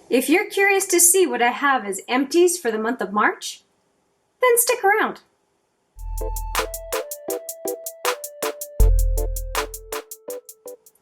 If you're curious to see what I have as empties for the month of March, then stick around.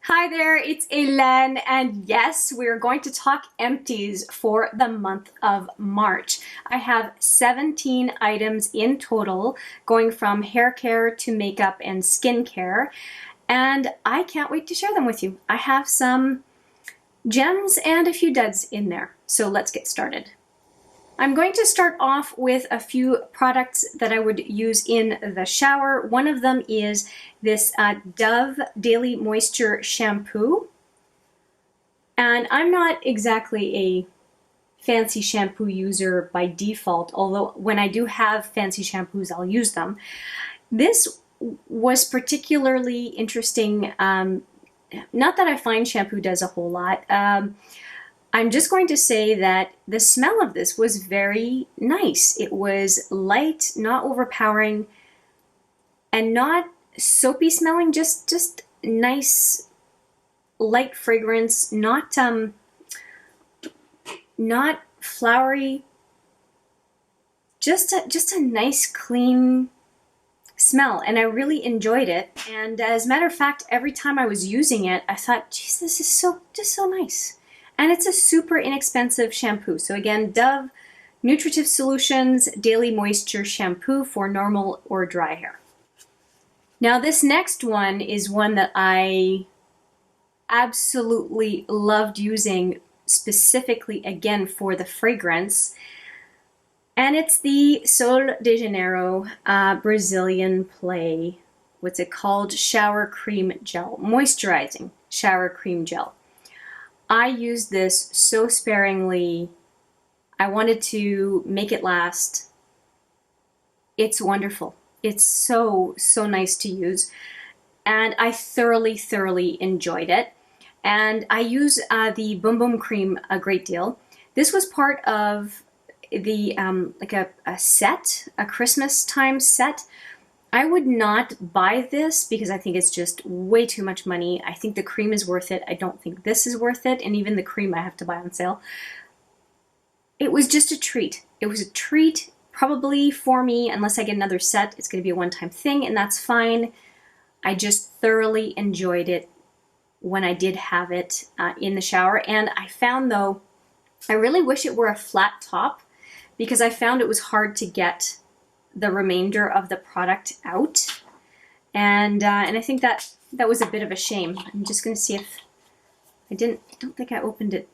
Hi there, it's Hélène, and yes, we're going to talk empties for the month of March. I have 17 items in total, going from hair care to makeup and skincare, and I can't wait to share them with you. I have some gems and a few duds in there, so let's get started. I'm going to start off with a few products that I would use in the shower. One of them is this Dove Daily Moisture Shampoo. And I'm not exactly a fancy shampoo user by default, although when I do have fancy shampoos, I'll use them. This was particularly interesting. Not that I find shampoo does a whole lot. I'm just going to say that the smell of this was very nice. It was light, not overpowering, and not soapy smelling, just nice light fragrance, not flowery, just a nice clean smell, and I really enjoyed it. And as a matter of fact, every time I was using it, I thought, geez, this is just so nice. And it's a super inexpensive shampoo. So again, Dove Nutritive Solutions Daily Moisture Shampoo for normal or dry hair. Now this next one is one that I absolutely loved using, specifically again for the fragrance. And it's the Sol de Janeiro Brazilian Play. What's it called? Shower Cream Gel. Moisturizing Shower Cream Gel. I used this so sparingly. I wanted to make it last. It's wonderful. It's so nice to use. And I thoroughly enjoyed it. And I use the Boom Boom Cream a great deal. This was part of the like a set, a Christmas time set. I would not buy this because I think it's just way too much money. I think the cream is worth it. I don't think this is worth it, and even the cream I have to buy on sale. It was just a treat. It was a treat probably for me. Unless I get another set, it's going to be a one-time thing, and that's fine. I just thoroughly enjoyed it when I did have it in the shower. And I found, though, I really wish it were a flat top, because I found it was hard to get the remainder of the product out, and I think that was a bit of a shame. I'm just going to see if I don't think I opened it.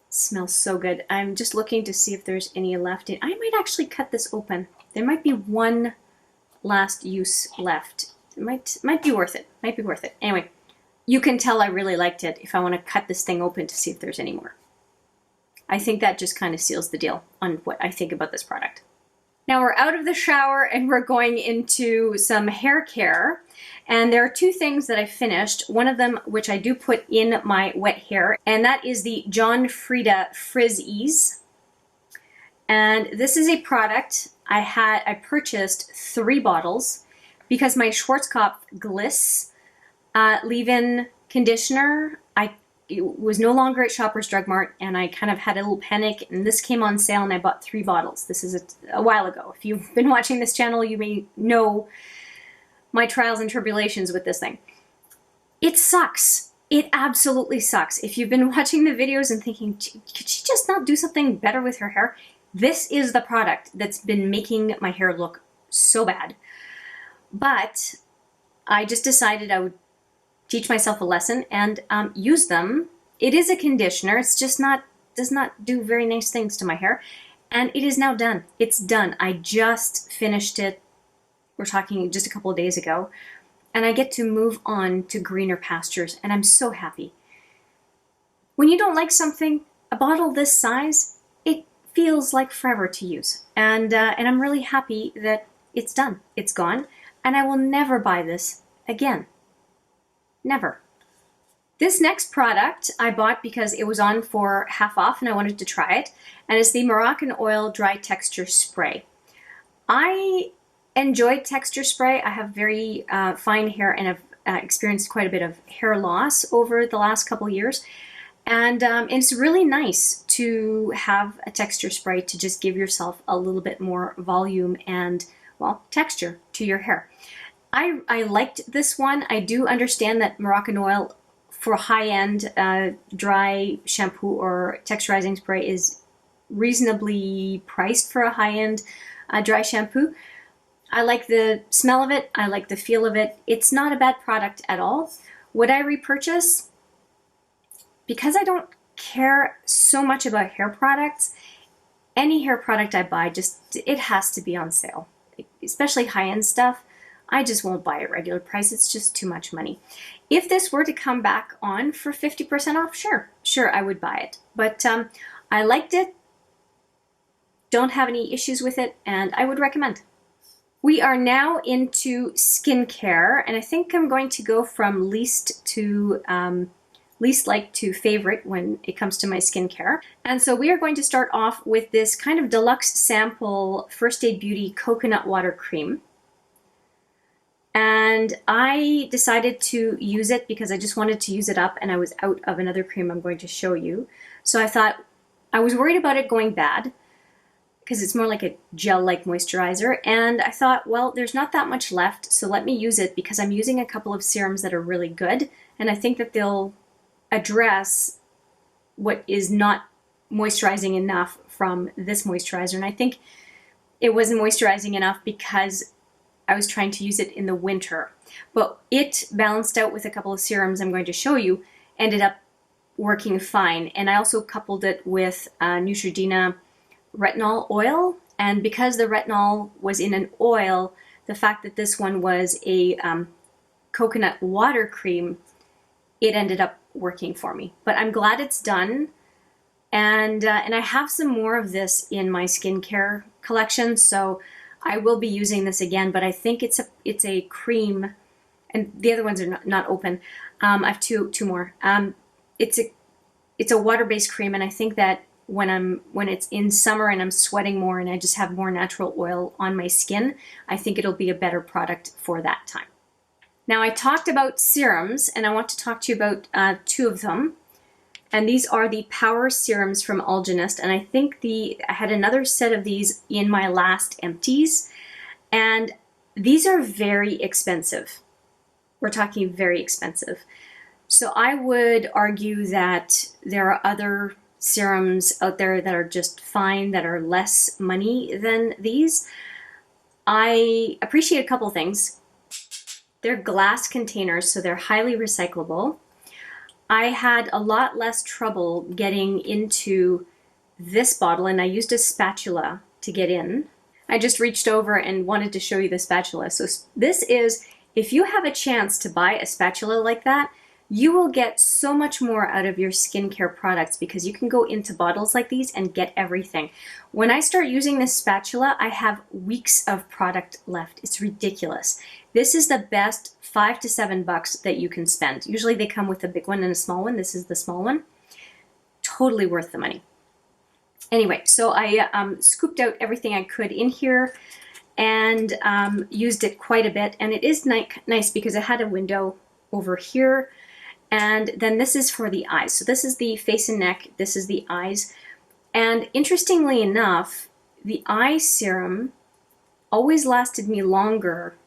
It smells so good. I'm just looking to see if there's any left in. I might actually cut this open. There might be one last use left. It might be worth it. Might be worth it. Anyway, you can tell I really liked it if I want to cut this thing open to see if there's any more. I think that just kind of seals the deal on what I think about this product. Now we're out of the shower and we're going into some hair care. And there are two things that I finished. One of them, which I do put in my wet hair, and that is the Frieda Frizz-ease. And this is a product I purchased 3 bottles because my Schwarzkopf Gliss leave-in conditioner, it was no longer at Shoppers Drug Mart, and I kind of had a little panic, and this came on sale and I bought 3 bottles. This is a while ago. If you've been watching this channel, you may know my trials and tribulations with this thing. It sucks. It absolutely sucks. If you've been watching the videos and thinking, could she just not do something better with her hair? This is the product that's been making my hair look so bad. But I just decided I would teach myself a lesson and use them. It is a conditioner. It's just does not do very nice things to my hair. And it is now done. It's done. I just finished it. We're talking just a couple of days ago. And I get to move on to greener pastures, and I'm so happy. When you don't like something, a bottle this size, it feels like forever to use. And I'm really happy that it's done. It's gone. And I will never buy this again. Never. This next product I bought because it was on for half off and I wanted to try it, and it's the Moroccan Oil Dry Texture Spray. I enjoy texture spray. I have very fine hair, and experienced quite a bit of hair loss over the last couple years. And it's really nice to have a texture spray to just give yourself a little bit more volume and, well, texture to your hair. I liked this one. I do understand that Moroccan oil for high-end dry shampoo or texturizing spray is reasonably priced for a high-end dry shampoo. I like the smell of it. I like the feel of it. It's not a bad product at all. Would I repurchase? Because I don't care so much about hair products, any hair product I buy, it has to be on sale. Especially high-end stuff, I just won't buy at regular price. It's just too much money. If this were to come back on for 50% off, sure, I would buy it. But I liked it, don't have any issues with it, and I would recommend. We are now into skincare, and I think I'm going to go from least like to favorite when it comes to my skincare. And so we are going to start off with this kind of deluxe sample First Aid Beauty coconut water cream. And I decided to use it because I just wanted to use it up and I was out of another cream I'm going to show you. So I thought, I was worried about it going bad because it's more like a gel-like moisturizer. And I thought, well, there's not that much left, so let me use it because I'm using a couple of serums that are really good. And I think that they'll address what is not moisturizing enough from this moisturizer. And I think it wasn't moisturizing enough because I was trying to use it in the winter. But it balanced out with a couple of serums I'm going to show you, ended up working fine. And I also coupled it with Neutrogena retinol oil. And because the retinol was in an oil, the fact that this one was a coconut water cream, it ended up working for me. But I'm glad it's done, and I have some more of this in my skincare collection, so I will be using this again. But I think it's a cream, and the other ones are not open. I have two more. It's a water-based cream, and I think that when it's in summer and I'm sweating more and I just have more natural oil on my skin, I think it'll be a better product for that time. Now, I talked about serums, and I want to talk to you about two of them. And these are the Power Serums from Algenist. And I think I had another set of these in my last Empties. And these are very expensive. We're talking very expensive. So I would argue that there are other serums out there that are just fine, that are less money than these. I appreciate a couple things. They're glass containers, so they're highly recyclable. I had a lot less trouble getting into this bottle, and I used a spatula to get in. I just reached over and wanted to show you the spatula. So this is, if you have a chance to buy a spatula like that, you will get so much more out of your skincare products because you can go into bottles like these and get everything. When I start using this spatula, I have weeks of product left. It's ridiculous. This is the best $5 to $7 that you can spend. Usually they come with a big one and a small one. This is the small one. Totally worth the money. Anyway, so I scooped out everything I could in here and used it quite a bit. And it is nice because it had a window over here. And then this is for the eyes. So this is the face and neck. This is the eyes. And interestingly enough, the eye serum always lasted me longer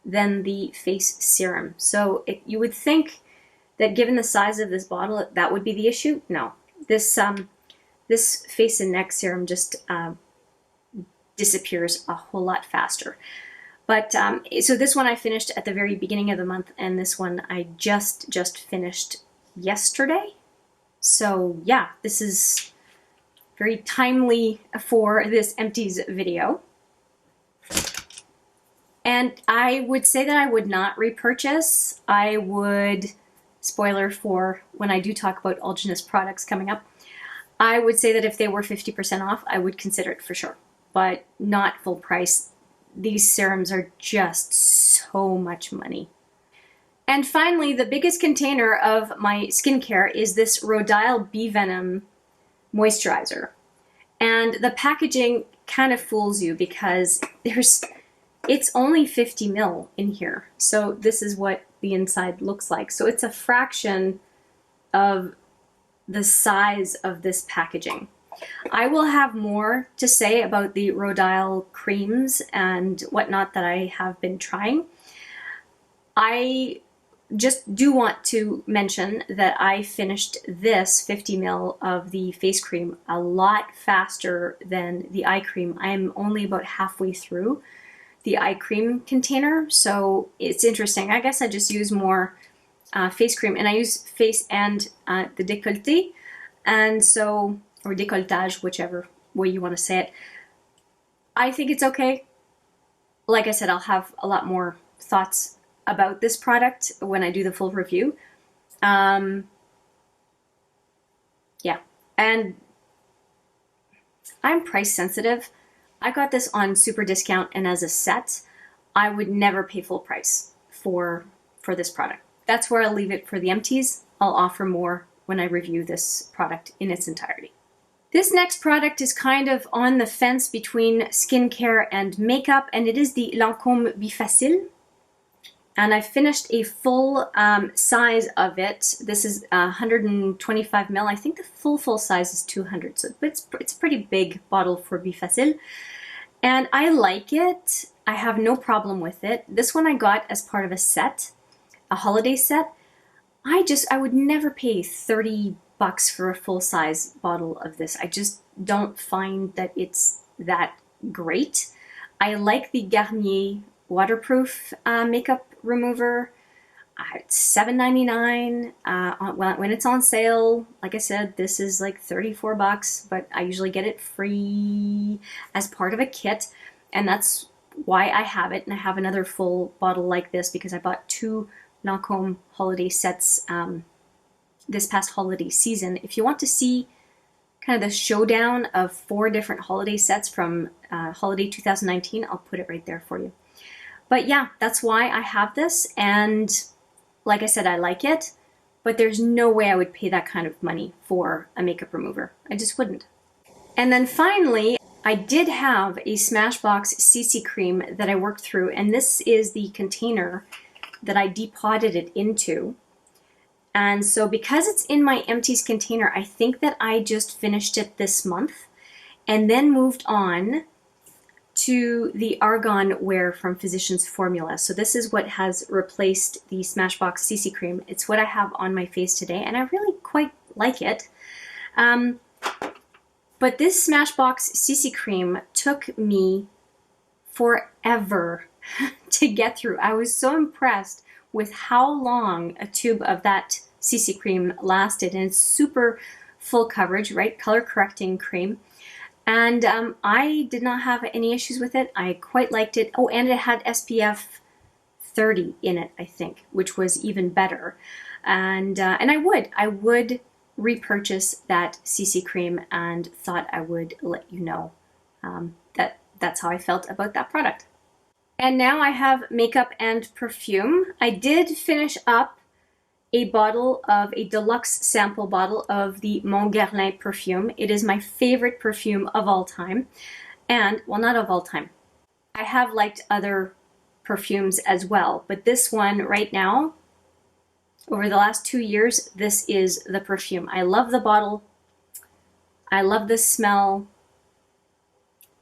than the face serum. So you would think that given the size of this bottle, that would be the issue. No, this face and neck serum just disappears a whole lot faster. But so this one I finished at the very beginning of the month, and this one I just finished yesterday. So yeah, this is very timely for this Empties video. And I would say that I would not repurchase. I would, spoiler for when I do talk about Algenist products coming up, I would say that if they were 50% off, I would consider it for sure, but not full price. These serums are just so much money. And finally, the biggest container of my skincare is this Rodial Venom moisturizer. And the packaging kind of fools you because it's only 50 ml in here. So this is what the inside looks like. So it's a fraction of the size of this packaging. I will have more to say about the Rodial creams and whatnot that I have been trying. I just do want to mention that I finished this 50 ml of the face cream a lot faster than the eye cream. I am only about halfway through the eye cream container, so it's interesting. I guess I just use more face cream, and I use face and the décolleté, and so, or décolletage, whichever way you want to say it. I think it's okay. Like I said, I'll have a lot more thoughts about this product when I do the full review. Yeah, and I'm price sensitive. I got this on super discount and as a set. I would never pay full price for this product. That's where I'll leave it for the Empties. I'll offer more when I review this product in its entirety. This next product is kind of on the fence between skincare and makeup, and it is the Lancome Bi-Facil. And I finished a full size of it. This is 125 ml. I think the full size is 200, so it's a pretty big bottle for Bi-Facil. And I like it. I have no problem with it. This one I got as part of a set, a holiday set. I would never pay 30 bucks for a full size bottle of this. I just don't find that it's that great. I like the Garnier waterproof makeup remover. It's $7.99 when it's on sale. Like I said, this is like 34 bucks, but I usually get it free as part of a kit, and that's why I have it. And I have another full bottle like this because I bought 2 Lancome holiday sets this past holiday season. If you want to see kind of the showdown of 4 different holiday sets from holiday 2019, I'll put it right there for you. But yeah, that's why I have this, and like I said, I like it, but there's no way I would pay that kind of money for a makeup remover. I just wouldn't. And then finally, I did have a Smashbox CC cream that I worked through, and this is the container that I depotted it into. And so because it's in my Empties container, I think that I just finished it this month and then moved on to the Argan Wear from Physicians Formula. So this is what has replaced the Smashbox CC cream. It's what I have on my face today, and I really quite like it. But this Smashbox CC cream took me forever to get through. I was so impressed with how long a tube of that CC cream lasted, and it's super full coverage, right? Color correcting cream. And I did not have any issues with it. I quite liked it. Oh, and it had SPF 30 in it, I think, which was even better. And I would repurchase that CC cream, and thought I would let you know that's how I felt about that product. And now I have makeup and perfume. I did finish up a deluxe sample bottle of the Mon Guerlain perfume. It is my favorite perfume of all time. And, well, not of all time. I have liked other perfumes as well, but this one right now, over the last 2 years, this is the perfume. I love the bottle. I love the smell.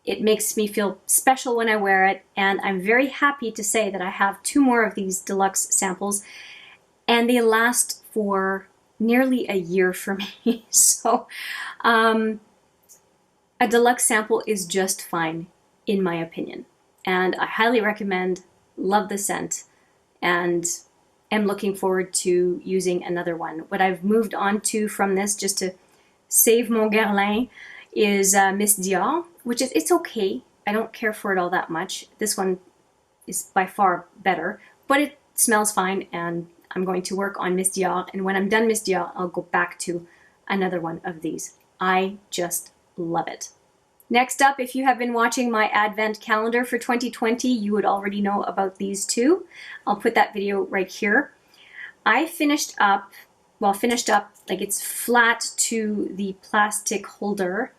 It makes me feel special when I wear it, and I'm very happy to say that I have 2 more of these deluxe samples, and they last for nearly a year for me. So a deluxe sample is just fine, in my opinion. And I highly recommend, love the scent, and am looking forward to using another one. What I've moved on to from this, just to save Mon Guerlain, is Miss Dior, which is, it's okay. I don't care for it all that much. This one is by far better, but it smells fine, and I'm going to work on Miss Dior, and when I'm done Miss Dior, I'll go back to another one of these. I just love it. Next up, if you have been watching my Advent calendar for 2020, you would already know about these 2. I'll put that video right here. I finished up, like it's flat to the plastic holder,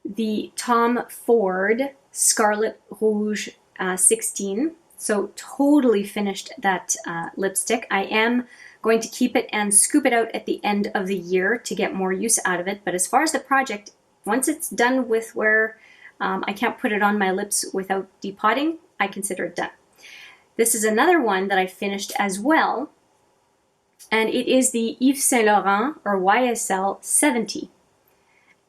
the Tom Ford Scarlett Rouge 16 So totally finished that lipstick. I am going to keep it and scoop it out at the end of the year to get more use out of it. But as far as the project, once it's done with where I can't put it on my lips without depotting, I consider it done. This is another one that I finished as well, and it is the Yves Saint Laurent or YSL 70.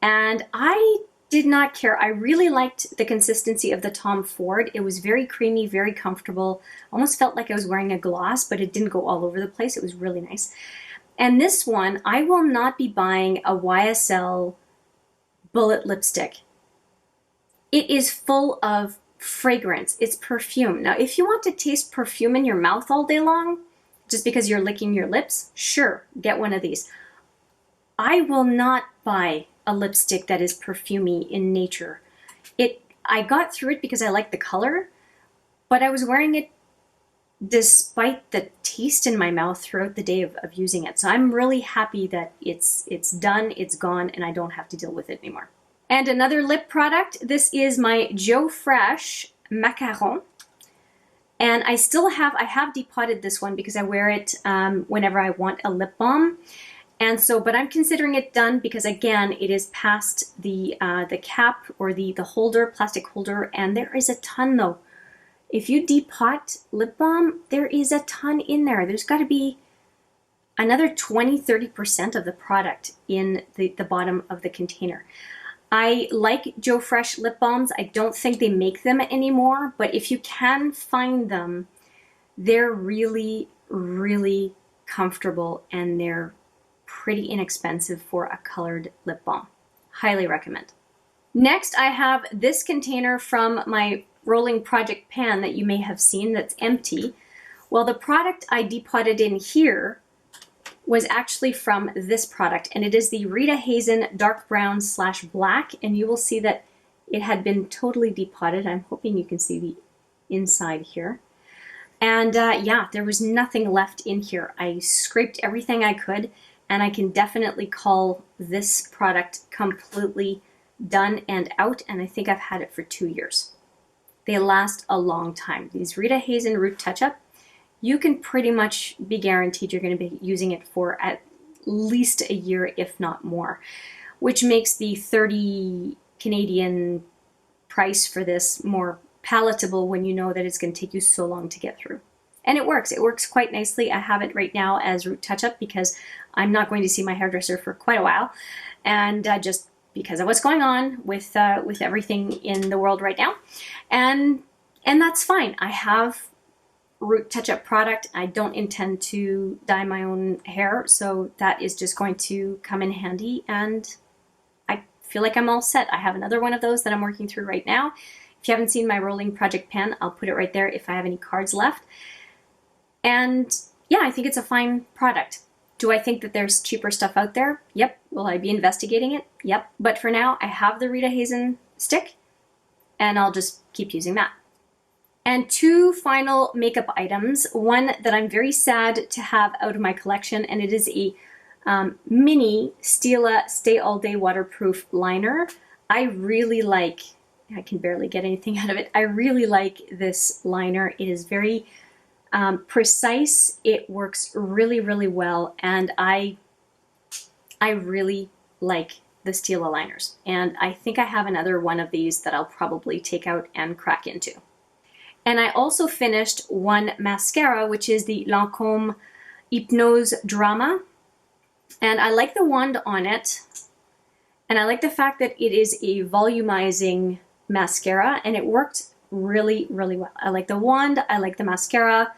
And I did not care. I really liked the consistency of the Tom Ford. It was very creamy, very comfortable. Almost felt like I was wearing a gloss, but it didn't go all over the place. It was really nice. And this one, I will not be buying a YSL bullet lipstick. It is full of fragrance. It's perfume. Now, if you want to taste perfume in your mouth all day long, just because you're licking your lips, sure, get one of these. I will not buy a lipstick that is perfumey in nature. I got through it because I like the color, but I was wearing it despite the taste in my mouth throughout the day of using it. So I'm really happy that it's done, it's gone, and I don't have to deal with it anymore. And another lip product, this is my Joe Fresh Macaron. And I have depotted this one because I wear it whenever I want a lip balm. And so, but I'm considering it done because again, it is past the cap or the holder, plastic holder, and there is a ton though. If you depot lip balm, there is a ton in there. There's got to be another 20-30% of the product in the bottom of the container. I like Joe Fresh lip balms. I don't think they make them anymore, but if you can find them, they're really, really comfortable and they're pretty inexpensive for a colored lip balm. Highly recommend. Next, I have this container from my rolling project pan that you may have seen that's empty. Well, the product I depotted in here was actually from this product, and it is the Rita Hazen Dark Brown / Black, and you will see that it had been totally depotted. I'm hoping you can see the inside here. And yeah, there was nothing left in here. I scraped everything I could, and I can definitely call this product completely done and out, and I think I've had it for 2 years. They last a long time. These Rita Hazen Root Touchup, you can pretty much be guaranteed you're going to be using it for at least a year, if not more, which makes the 30 Canadian price for this more palatable when you know that it's going to take you so long to get through. And it works. It works quite nicely. I have it right now as Root Touch-Up because I'm not going to see my hairdresser for quite a while, and just because of what's going on with everything in the world right now, and that's fine. I have Root Touch-Up product. I don't intend to dye my own hair, so that is just going to come in handy, and I feel like I'm all set. I have another one of those that I'm working through right now. If you haven't seen my rolling project pan, I'll put it right there if I have any cards left. And yeah, I think it's a fine product. Do I think that there's cheaper stuff out there? Yep. Will I be investigating it? Yep. But for now, I have the Rita Hazen stick, and I'll just keep using that. And two final makeup items. One that I'm very sad to have out of my collection, and it is a mini Stila Stay All Day Waterproof Liner. I really like, I can barely get anything out of it. I really like this liner. It is very precise. It works really, really well, and I really like the Stila liners. And I think I have another one of these that I'll probably take out and crack into. And I also finished one mascara, which is the Lancome Hypnose Drama. And I like the wand on it, and I like the fact that it is a volumizing mascara, and it worked really, really well. I like the wand, I like the mascara,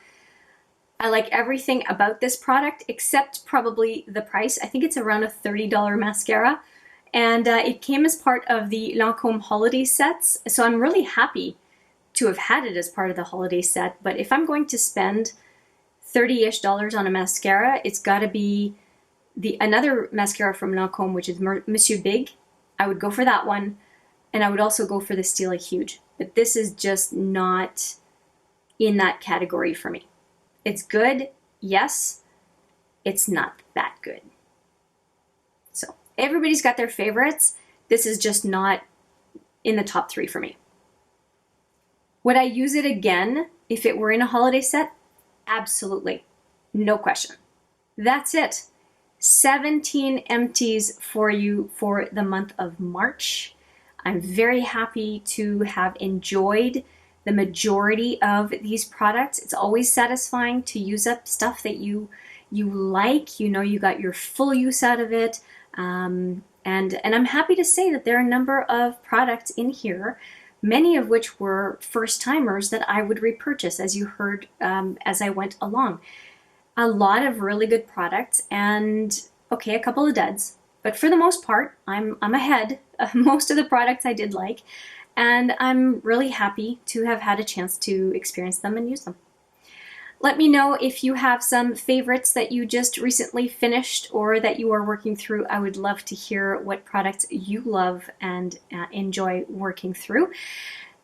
I like everything about this product except probably the price. I think it's around a $30 mascara, and it came as part of the Lancome holiday sets, so I'm really happy to have had it as part of the holiday set. But if I'm going to spend $30-ish on a mascara, it's got to be another mascara from Lancome, which is Monsieur Big. I would go for that one, and I would also go for the Stila Huge. But this is just not in that category for me. It's good, yes. It's not that good. So everybody's got their favorites. This is just not in the top 3 for me. Would I use it again If it were in a holiday set, absolutely, no question. That's it. 17 empties for you for the month of March. I'm very happy to have enjoyed the majority of these products. It's always satisfying to use up stuff that you like, you know you got your full use out of it. And I'm happy to say that there are a number of products in here, many of which were first timers that I would repurchase, as you heard as I went along. A lot of really good products, and okay, a couple of duds, but for the most part, I'm ahead. Most of the products I did like, and I'm really happy to have had a chance to experience them and use them. Let me know if you have some favorites that you just recently finished or that you are working through. I would love to hear what products you love and enjoy working through.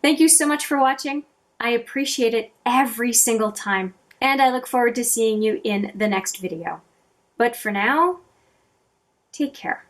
Thank you so much for watching. I appreciate it every single time, and I look forward to seeing you in the next video. But for now, take care.